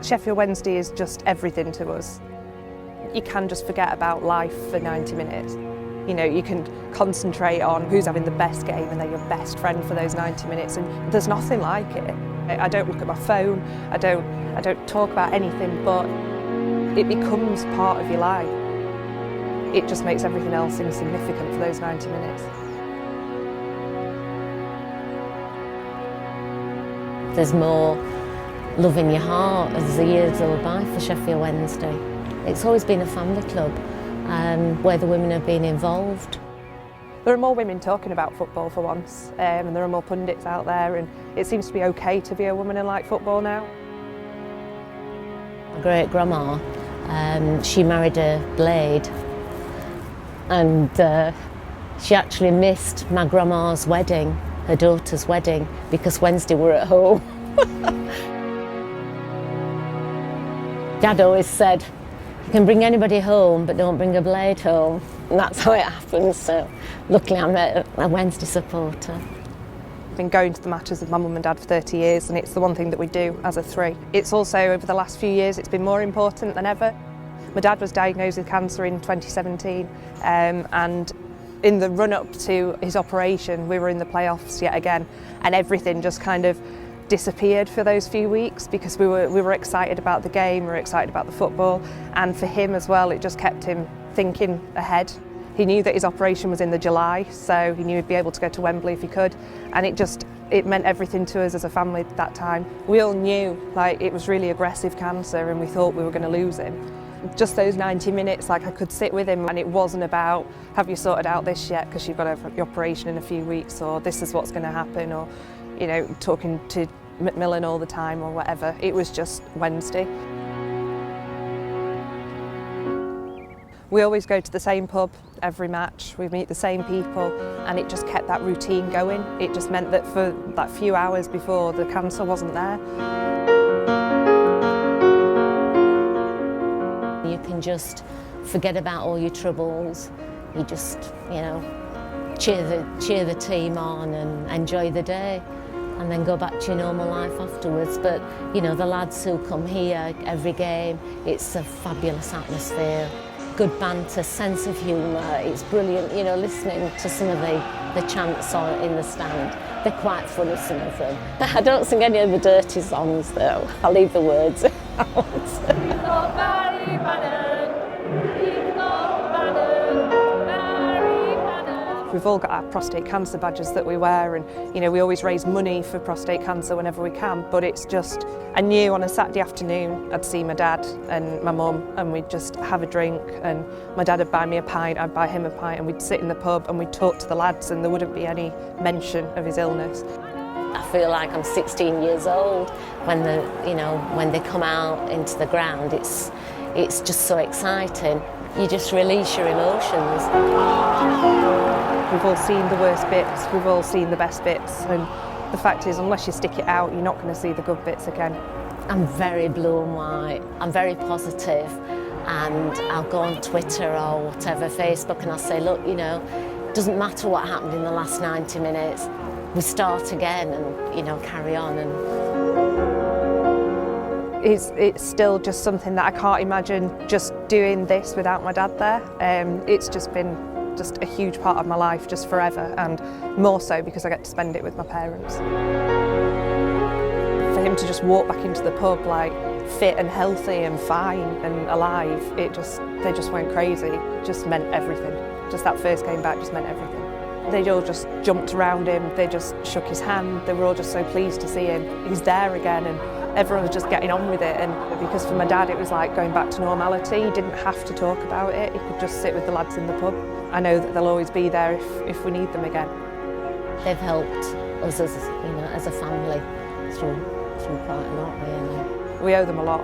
Sheffield Wednesday is just everything to us. You can just forget about life for 90 minutes. You know, you can concentrate on who's having the best game and they're your best friend for those 90 minutes, and there's nothing like it. I don't look at my phone, I don't talk about anything, but it becomes part of your life. It just makes everything else insignificant for those 90 minutes. There's more love in your heart as the years go by for Sheffield Wednesday. It's always been a family club where the women have been involved. There are more women talking about football for once, and there are more pundits out there, and it seems to be okay to be a woman and like football now. My great grandma, she married a Blade, and she actually missed my grandma's wedding, her daughter's wedding, because Wednesday were at home. Dad always said, you can bring anybody home, but don't bring a Blade home. And that's how it happens, so luckily I'm a Wednesday supporter. I've been going to the matches with my mum and dad for 30 years, and it's the one thing that we do as a three. It's also, over the last few years, it's been more important than ever. My dad was diagnosed with cancer in 2017, and in the run-up to his operation, we were in the playoffs yet again, and everything just kind of disappeared for those few weeks because we were excited about the game, we were excited about the football, and for him as well, it just kept him thinking ahead. He knew that his operation was in the July, so he knew he'd be able to go to Wembley if he could, and it meant everything to us as a family at that time. We all knew like it was really aggressive cancer and we thought we were going to lose him. Just those 90 minutes, like I could sit with him, and it wasn't about, have you sorted out this yet because you've got to have your operation in a few weeks, or this is what's going to happen, or you know, talking to Macmillan all the time or whatever. It was just Wednesday. We always go to the same pub every match, we meet the same people, and it just kept that routine going. It just meant that for that few hours before, the cancer wasn't there. You can just forget about all your troubles. You just, you know, cheer the team on and enjoy the day, and then go back to your normal life afterwards. But you know, the lads who come here every game, it's a fabulous atmosphere. Good banter, sense of humour, it's brilliant, you know, listening to some of the chants in the stand. They're quite funny, some of them. I don't sing any of the dirty songs though, I'll leave the words out. We've all got our prostate cancer badges that we wear, and you know, we always raise money for prostate cancer whenever we can, but it's just, I knew on a Saturday afternoon I'd see my dad and my mum and we'd just have a drink, and my dad would buy me a pint, I'd buy him a pint, and we'd sit in the pub and we'd talk to the lads, and there wouldn't be any mention of his illness. I feel like I'm 16 years old when when they come out into the ground. It's just so exciting. You just release your emotions. We've all seen the worst bits, we've all seen the best bits, and the fact is, unless you stick it out, you're not going to see the good bits again. I'm very blue and white, I'm very positive, and I'll go on Twitter or whatever, Facebook, and I'll say, look, you know, it doesn't matter what happened in the last 90 minutes, we start again and, you know, carry on. It's still just something that I can't imagine just doing this without my dad there. It's just been a huge part of my life just forever, and more so because I get to spend it with my parents. For him to just walk back into the pub like fit and healthy and fine and alive, they just went crazy. It just meant everything. Just that first game back just meant everything. They all just jumped around him, they just shook his hand, they were all just so pleased to see him. He's there again, and everyone was just getting on with it, and because for my dad it was like going back to normality. He didn't have to talk about it, he could just sit with the lads in the pub. I know that they'll always be there if we need them again. They've helped us as a family through quite a lot, really. We owe them a lot.